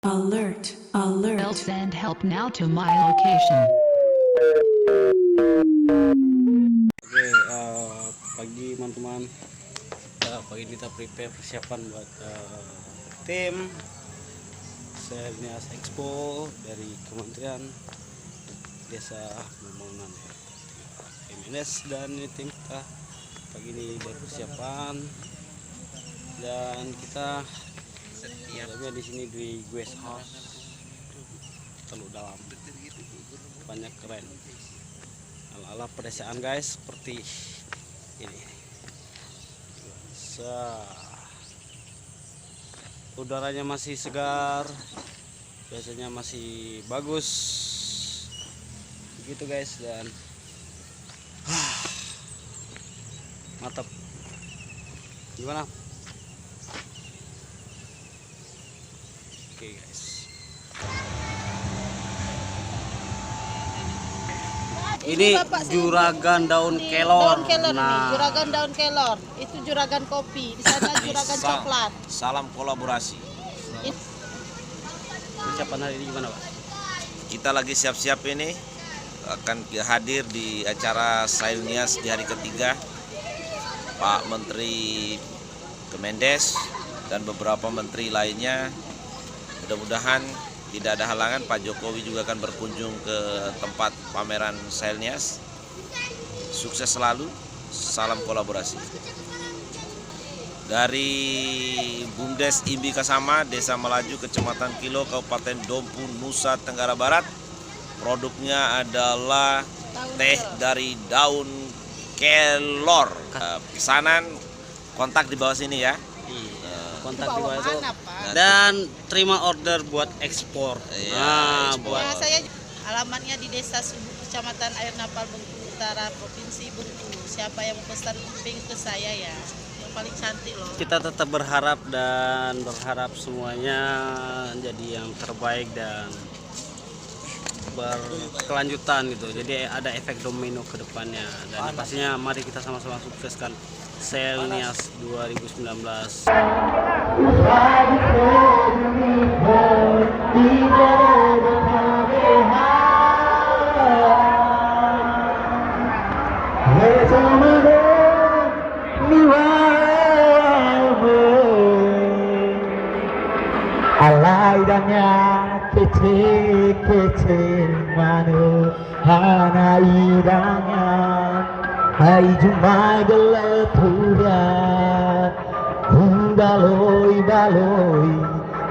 Alert, alert. I'll send help now to my location. Oke, pagi teman-teman. Pagi ini kita prepare persiapan buat tim Selnias Expo dari Kementerian Desa Pembangunan MNS, dan ini tim kita pagi ini berpersiapan, dan kita berada di sini di guest house Teluk Dalam. Banyak keren ala-ala pedesaan guys, seperti ini. Udaranya masih segar, biasanya masih bagus begitu guys, dan mantap. Gimana? Oke guys, ini juragan daun kelor. Daun kelor ini, juragan daun kelor. Itu juragan kopi. Di sana juragan coklat. Salam kolaborasi. Persiapan hari ini gimana Pak? Kita lagi siap-siap ini akan hadir di acara Selnias di hari ketiga. Pak Menteri Kemendes dan beberapa menteri lainnya. Mudah-mudahan tidak ada halangan. Pak Jokowi juga akan berkunjung ke tempat pameran Selnias. Sukses selalu, salam kolaborasi. Dari Bumdes Imbi Kasama, Desa Melaju, Kecamatan Kilo, Kabupaten Dompu, Nusa Tenggara Barat. Produknya adalah teh dari daun kelor. Pesanan kontak di bawah sini ya. Kontak di bawah itu, Mana, Pak? dan terima order buat ekspor. Ekspor. Ya, saya alamatnya di Desa Subuh, Kecamatan Air Napal, Bengkulu Utara, Provinsi Bengkulu. Siapa yang pesan emping ke saya ya, yang paling cantik loh. Kita tetap berharap semuanya jadi yang terbaik dan berkelanjutan gitu. Jadi ada efek domino ke depannya, dan pastinya mari kita sama-sama sukseskan Selnias 2019. Alaidanya kece-kece manu hana idanya hai jumai gelepuran baloi baloi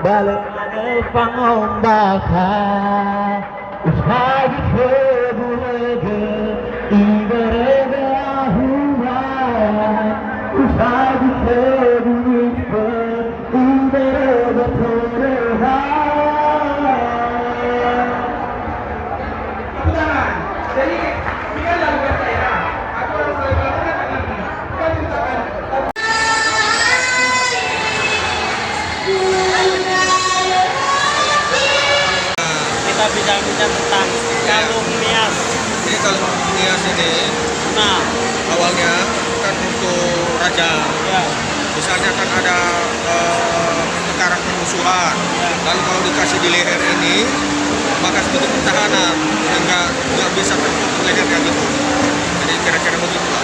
balane pangom bakar usagi kebulega iberega human usagi kebulega iberega torega. Jadi ini lagu saya. Aku harus belajar nanti. Bukan ucapan. Kita bincang-bincang tentang kalungnias. Ini kalungnias ini Nah, awalnya kan untuk raja. ya, Misalnya kan ada perkara permusuhan. Ya. Lalu kalau dikasih di leher ini, maka sebagai pertahanan nggak bisa tertutup lehernya gitu. Jadi kira-kira begitu lah.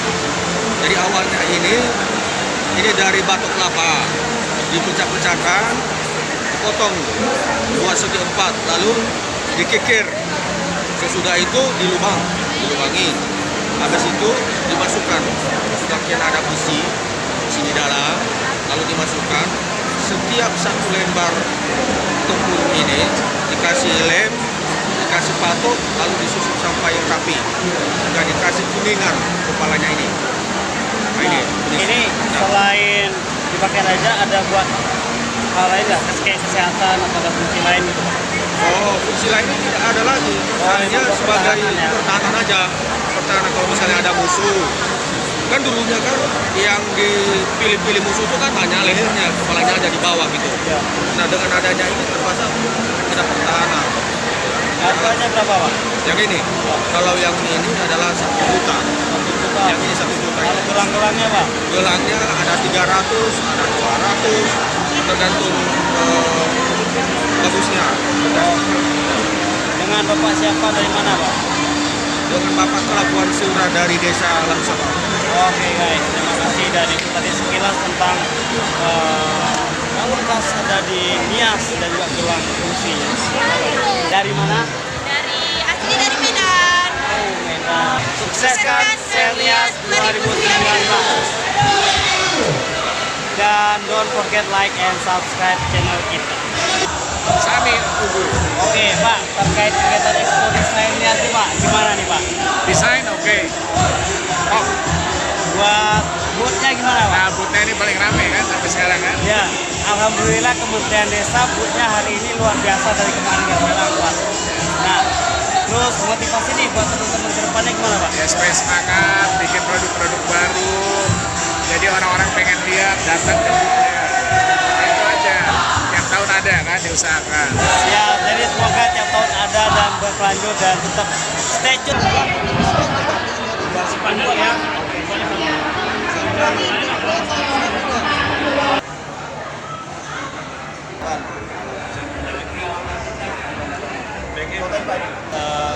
Jadi awalnya ini dari batok kelapa dipecah-pecahkan, potong 2 segi 4, lalu dikikir. Sesudah itu dilubangi. Habis itu dimasukkan. Sebagian ada besi di dalam, lalu dimasukkan. Setiap satu lembar tempurung ini dikasih lem, dikasih patok, lalu disusun sampai rapi, dan dikasih kuningan kepalanya ini. Nah, ini selain dipakai raja, ada buat hal lain nggak? Kayak kesehatan atau ada fungsi lain gitu? Oh, fungsi lainnya tidak ada lagi. Hanya sebagai pertahanan aja. Pertahanan kalau misalnya ada musuh. Kan dulunya kan yang dipilih-pilih musuh itu kan hanya lehernya, kepalanya aja di bawah gitu. Ya. Nah, dengan adanya ini terpasang ada pertahanan. Harganya berapa Pak? Yang ini, kalau yang ini adalah 1 juta. 1 juta. Yang ini 1 juta. Kalau gelang-gelangnya Pak? Gelangnya ada 300, ada 200, tergantung bagusnya. dengan Bapak siapa dari mana, Pak? Dengan Bapak Kelabuan Surah dari Desa Langsabau. Oke guys, terima kasih dari tadi sekilas tentang komunitas ada di Nias dan juga Gelang Fungsi. Dari mana? Asli dari Medan. Oh, Medan. Sukseskan Sel Nias 2019. Dan don't forget like and subscribe channel kita. Sami Ugu. Oke Pak, terkait kegiatan Expo Desain Nias nih Pak, gimana nih Pak? Desain oke. Oh, Buat bootnya gimana Pak? nah butnya ini paling rame kan sampai sekarang kan. Ya, alhamdulillah Kementerian Desa bootnya hari ini luar biasa dari kemarin ke sekarang Pak. Nah, terus motivasi nih buat teman-teman ke depannya gimana Pak? Ya supaya semangat, bikin produk-produk baru. Jadi orang-orang pengen lihat, datang ke boothnya. Itu aja. Yang tahun ada kan diusahakan. Ya, jadi semoga tiap tahun ada dan berlanjut dan tetap stay tune. Ya.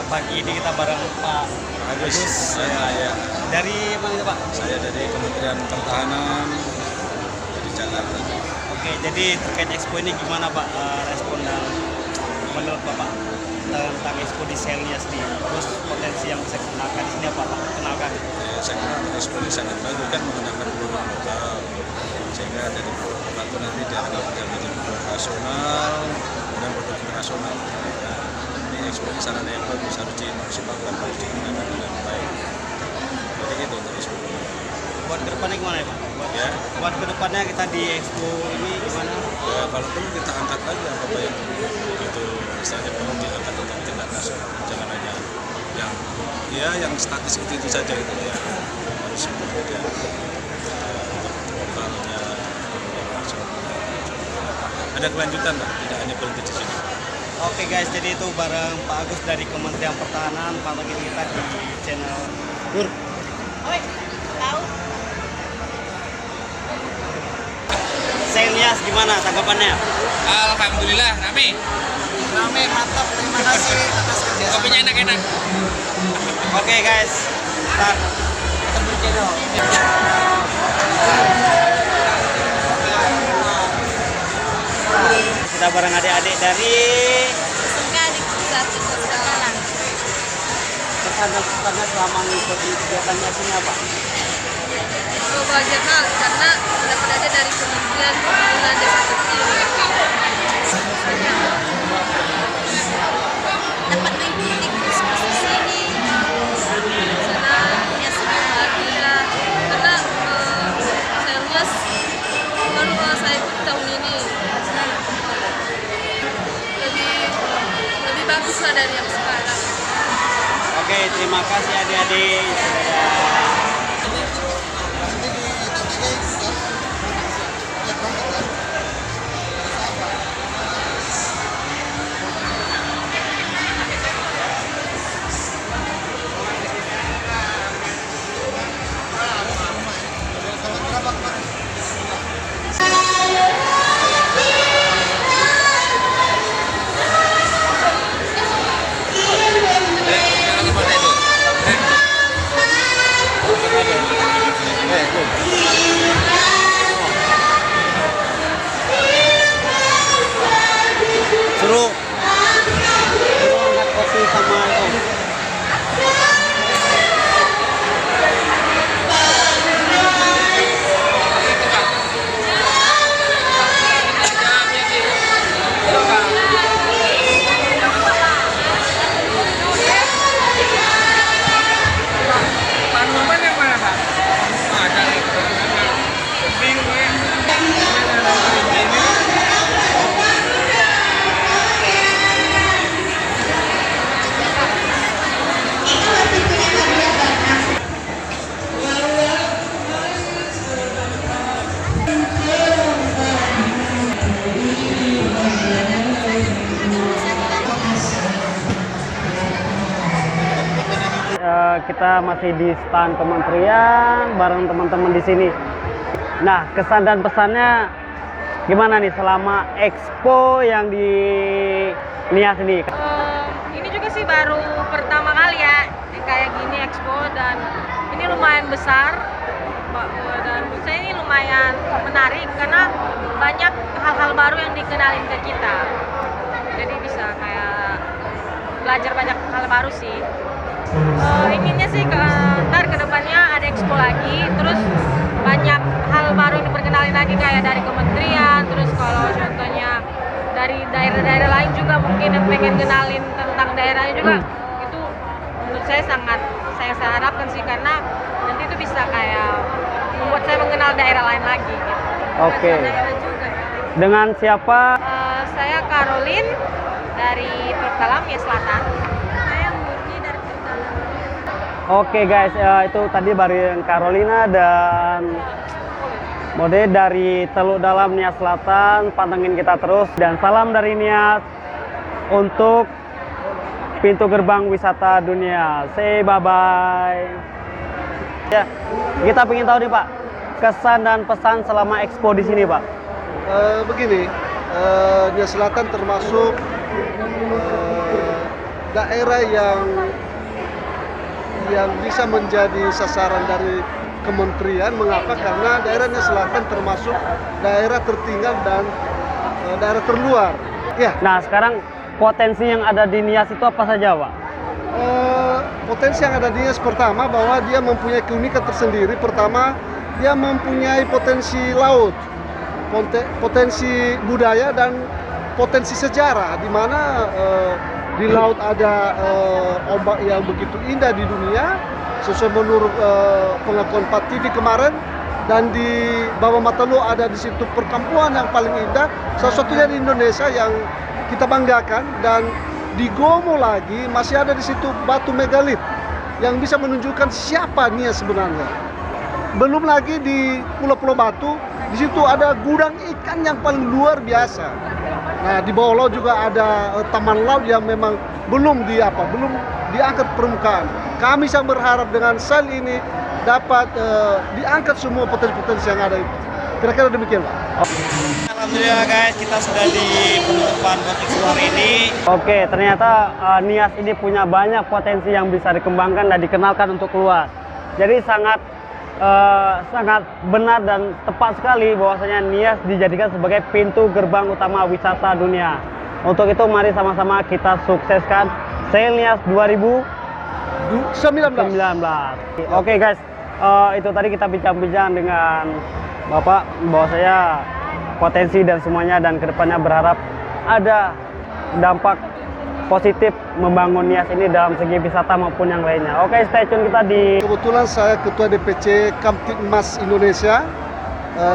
Pagi ini kita bareng Pak Agus. Saya Dari mana itu Pak? Saya dari Kementerian Pertahanan dari Jakarta. Oke, jadi terkait Expo ini gimana Pak respon dan menurut Bapak tentang Expo di Selnya sendiri? Terus potensi yang bisa digunakan di sini apa Pak? Kenalkan. Saya kira Expo ini sangat bagus kan menggunakan produk lokal sehingga dari produk lokal itu nanti dia akan menjadi produk nasional dan produk internasional. Nah, ini Expo ini sarana yang bagus harus dimaksimalkan, harus digunakan dengan baik. Jadi itu untuk Expo. Buat kedepannya gimana ya Pak? Ya. Buat kedepannya kita di Expo ini gimana? Ya, kalau perlu kita angkat lagi apa yang itu misalnya perlu diangkat untuk tingkat nasional, jangan hanya yang statis itu saja gitu ya, harus kemudian untuk lokalnya yang nasional. Ada kelanjutan lah, tidak hanya berhenti di sini. Oke guys, jadi itu bareng Pak Agus dari Kementerian Pertahanan, pantengin kita di channel Dur. Oi, tahu? Selnias gimana tanggapannya? Alhamdulillah rame. Rame, mantap, terima kasih atas kerjasama. Kopinya enak-enak. Oke guys, start. Ketemu channel. Kita bareng adik-adik dari Sekali satu sekarang. kesan dan kesannya selama mengikuti kegiatannya sini apa? Banyak hal karena dapat aja dari Kementerian Pembangunan Desa Kecil. Dapat mengikuti kursus di sini. Sana ya senang bahagia karena Selmas baru saya ikut tahun ini. Lebih bagus lah dari yang sekarang. Oke, terima kasih adik-adik. Suruh angkat kopi sama itu. Panuman yang mana Pak? Ada. Bingung ya. Kita masih di stand kementerian bareng teman-teman di sini. Nah, kesan dan pesannya gimana nih selama Expo yang di Nias ini? Ini juga sih baru pertama kali ya kayak gini expo, dan ini lumayan besar dan menurut saya ini lumayan menarik karena banyak hal-hal baru yang dikenalin ke kita. Jadi bisa kayak belajar banyak hal baru sih. Inginnya sih ntar kedepannya ada expo lagi, terus banyak hal baru yang diperkenalin lagi kayak dari kementerian, terus kalau contohnya dari daerah-daerah lain juga mungkin yang pengen kenalin tentang daerahnya juga, itu menurut saya sangat saya harapkan sih, karena nanti itu bisa kayak membuat saya mengenal daerah lain lagi gitu. Oke. Daerah juga. Dengan siapa? Saya Caroline dari Pertalam ya Selatan. Saya Murni dari Pertalam. Oke guys, itu tadi bareng Carolina dan Mode dari Teluk Dalam Nias Selatan. Pantengin kita terus dan salam dari Nias untuk pintu gerbang wisata dunia. Say bye bye. Ya, kita ingin tahu nih Pak, kesan dan pesan selama expo di sini Pak. Begini, Nias Selatan termasuk daerah yang bisa menjadi sasaran dari kementerian. Mengapa? Karena daerah Nias Selatan termasuk daerah tertinggal dan daerah terluar. Ya. Nah, sekarang potensi yang ada di Nias itu apa saja, Pak? Potensi yang ada di Nias pertama bahwa dia mempunyai keunikan tersendiri. Pertama, dia mempunyai potensi laut, potensi budaya dan potensi sejarah, di mana di laut ada ombak yang begitu indah di dunia sesuai menurut pengakuan Pak TV kemarin, dan di bawah Matalu ada di situ perkampungan yang paling indah, salah satunya di Indonesia yang kita banggakan. Dan di Gomo lagi masih ada di situ batu megalit yang bisa menunjukkan siapa Nias sebenarnya. Belum lagi di Pulau-Pulau Batu, di situ ada gudang ikan yang paling luar biasa. Nah, di bawah laut juga ada taman laut yang memang belum diangkat permukaan. Kami sangat berharap dengan sel ini dapat diangkat semua potensi-potensi yang ada itu. Kira-kira demikian, Pak. Alhamdulillah guys, kita sudah di penutupan buat expo hari ini. Oke, ternyata Nias ini punya banyak potensi yang bisa dikembangkan dan dikenalkan untuk keluar. Jadi sangat benar dan tepat sekali bahwasanya Nias dijadikan sebagai pintu gerbang utama wisata dunia. Untuk itu mari sama-sama kita sukseskan Sail Nias 2019. Oke guys, itu tadi kita bincang-bincang dengan Bapak bahwasanya potensi dan semuanya, dan kedepannya berharap ada dampak positif membangun Nias ini dalam segi wisata maupun yang lainnya. Oke, stay tune kita di... Kebetulan saya Ketua DPC Kamtibmas Indonesia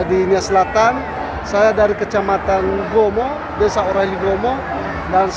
di Nias Selatan. Saya dari Kecamatan Gomo, Desa Oraili Gomo, dan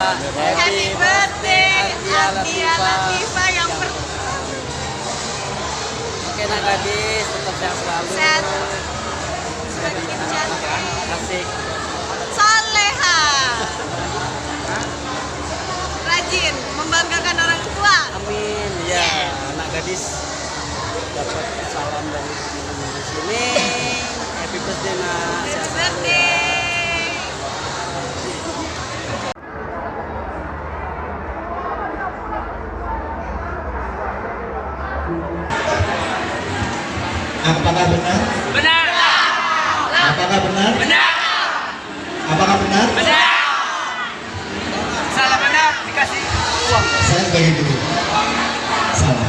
Happy birthday Ardia Latifa yang Oke nak gadis, tetap sehat selalu. sehat, semakin cantik, Asik. soleha, rajin, membanggakan orang tua. Amin. Ya, anak gadis dapat salam dari teman-teman di sini. Happy birthday nak. Happy birthday. Apakah benar? Benar. Apakah benar? Benar. benar? Salah mana dikasih uang. Saya sebagai guru. Salah.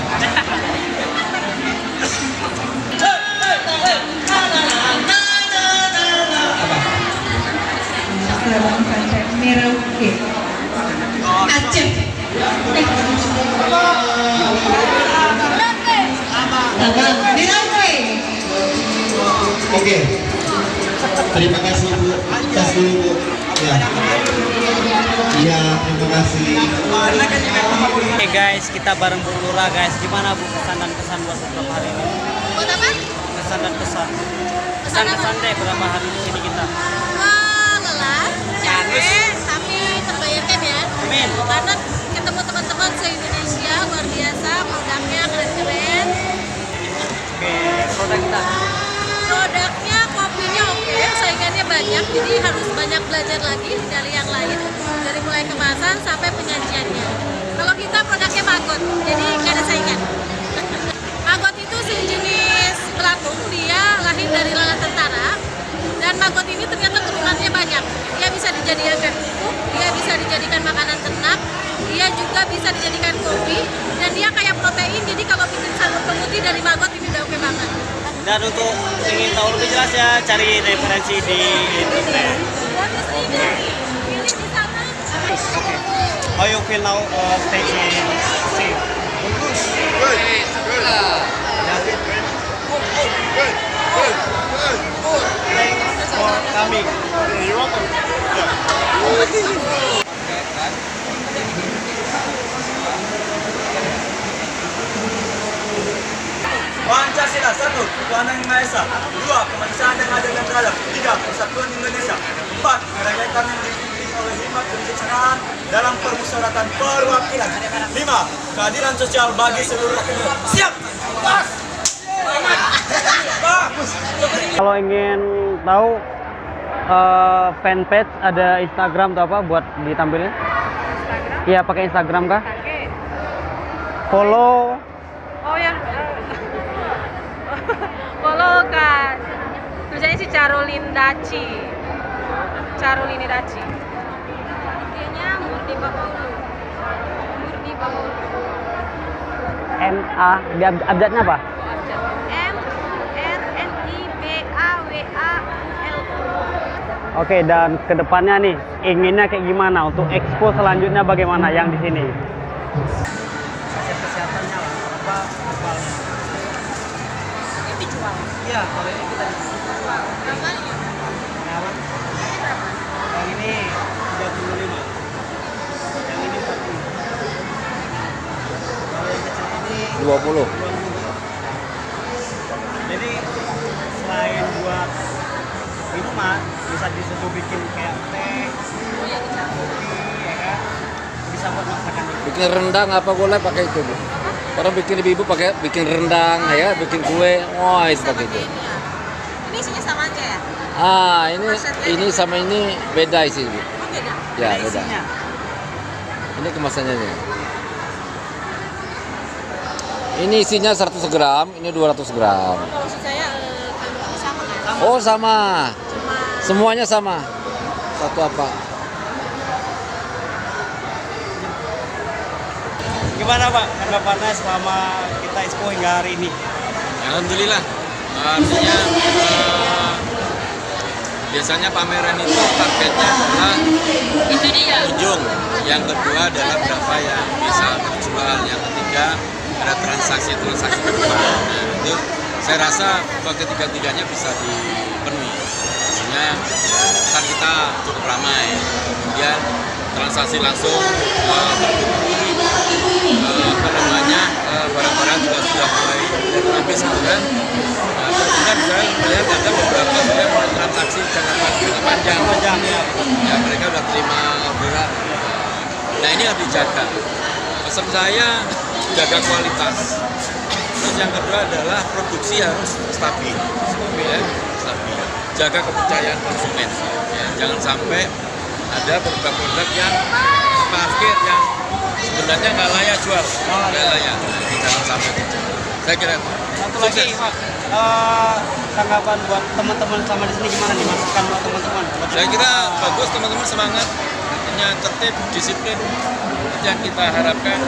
Merauke Aceh. Merauke. Oke. Terima kasih Bu. Kasih Bu. Ya. Iya, terima kasih. Oke guys, kita bareng Bu Lura guys. Gimana Bu kesan dan kesan buat beberapa hari ini? Buat apa? Kesan dan kesan. Kesan deh berapa hari di sini kita. Lelah, capek, tapi terbayarkan ya. Amin. Karena ketemu teman-teman se-Indonesia luar biasa, produknya keren-keren. Oke, produk kita. Produknya, kopinya oke, saingannya banyak, jadi harus banyak belajar lagi dari yang lain, dari mulai kemasan sampai penyajiannya. Kalau kita produknya Maggot, jadi nggak ada saingan. Maggot itu sejenis belatung, dia lahir dari lalat tentara, dan Maggot ini ternyata turunannya banyak. Dia bisa dijadikan pupuk, dia bisa dijadikan makanan ternak, dia juga bisa dijadikan kopi, dan dia kayak protein, jadi kalau bikin sambal pemutih dari Maggot ini udah oke banget. Dan untuk ingin tahu lebih jelas ya cari referensi di internet. Oke. How you feel now staying in sea? Thanks for coming. You're welcome. Pancasila 1. Ketuhanan Yang Maha Esa. 2. Kemanusiaan dan adil dan beradab. 3. Persatuan Indonesia. 4. Kerajaan yang dipimpin oleh 5 kebijaksanaan dalam permusyawaratan perwakilan. 5. Keadilan sosial bagi seluruh rakyat. Siap. Pas. Bagus. Kalau ingin tahu fanpage ada Instagram atau apa buat ditampilin? Iya, pakai Instagram kah? Follow. Oh ya. Follow kan. Tulisannya si Carolin Daci. Carolini Daci. IG-nya Murni Bapaulu. Murni Bapaulu. MA, di abjadnya apa? MRNIBAWAUL. Oke, dan kedepannya nih inginnya kayak gimana untuk expo selanjutnya bagaimana yang di sini? Kesehatannya apa? Ini dijual. Iya, kalau ini kita Berapa? yang ini 35. Yang ini 40. Kalau yang kecil ini 20. Jadi selain buat minuman bisa disuruh bikin kayak teh, kopi, ya kan? Bisa buat masakan juga. Bikin rendang apa boleh pakai itu, Bu? Orang bikin ibu-ibu pakai bikin rendang ya, bikin kue. Wah, itu pakai itu. Ini isinya sama aja ya? Ah, ini sama ini beda isi, Bu. Oh, beda. Ya, Ada beda. isinya. Ini kemasannya nih. Ini isinya 100 gram, ini 200 gram. Kalau maksud saya sama kan? Oh, sama. Cuma Semuanya sama. Satu apa? Gimana Pak tanggapannya selama kita expo hingga hari ini? Alhamdulillah. Artinya biasanya pameran itu targetnya adalah pengunjung. Yang kedua adalah berapa yang bisa terjual. Yang ketiga ada transaksi-transaksi ke depan. Nah, itu saya rasa ketiga-tiganya bisa dipenuhi. Artinya kan kita cukup ramai. Kemudian transaksi langsung barang-barang juga sudah mulai habis kan. Nah, kemudian saya melihat ada beberapa sudah mulai transaksi jangka panjang ya, mereka sudah terima orderan. Nah, ini harus dijaga. Pesan saya jaga kualitas. Terus yang kedua adalah produksi harus stabil, ya, stabil. Jaga kepercayaan konsumen. Ya, jangan sampai ada produk-produk yang parkir yang sebenarnya nggak layak jual, nggak layak. Jangan sampai itu. Saya kira. Satu lagi Pak, tanggapan buat teman-teman sama di sini gimana nih masukan buat teman-teman? Saya kira bagus teman-teman, semangat, artinya tertib, disiplin, itu yang kita harapkan.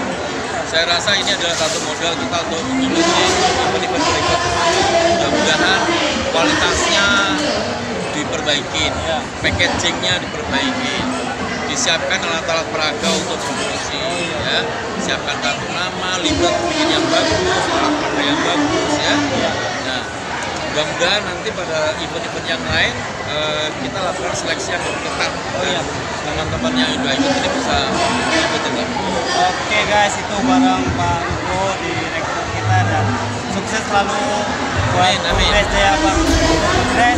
Saya rasa ini adalah satu modal kita untuk memiliki event-event berikut. Mudah-mudahan kualitasnya diperbaikin, packagingnya diperbaikin, disiapkan alat-alat peraga untuk kompetisi, ya, siapkan kartu nama, libret bikin yang bagus, alat peraga yang bagus, ya. Nah, mudah-mudahan nanti pada event-event yang lain kita lakukan seleksi yang lebih ketat. Teman-teman yang udah ikut ini bisa ikutin lagi. Oke guys, itu bareng Pak Ugo di rektor kita dan sukses selalu buat Amin, amin. Progres Jaya Bang. Progres.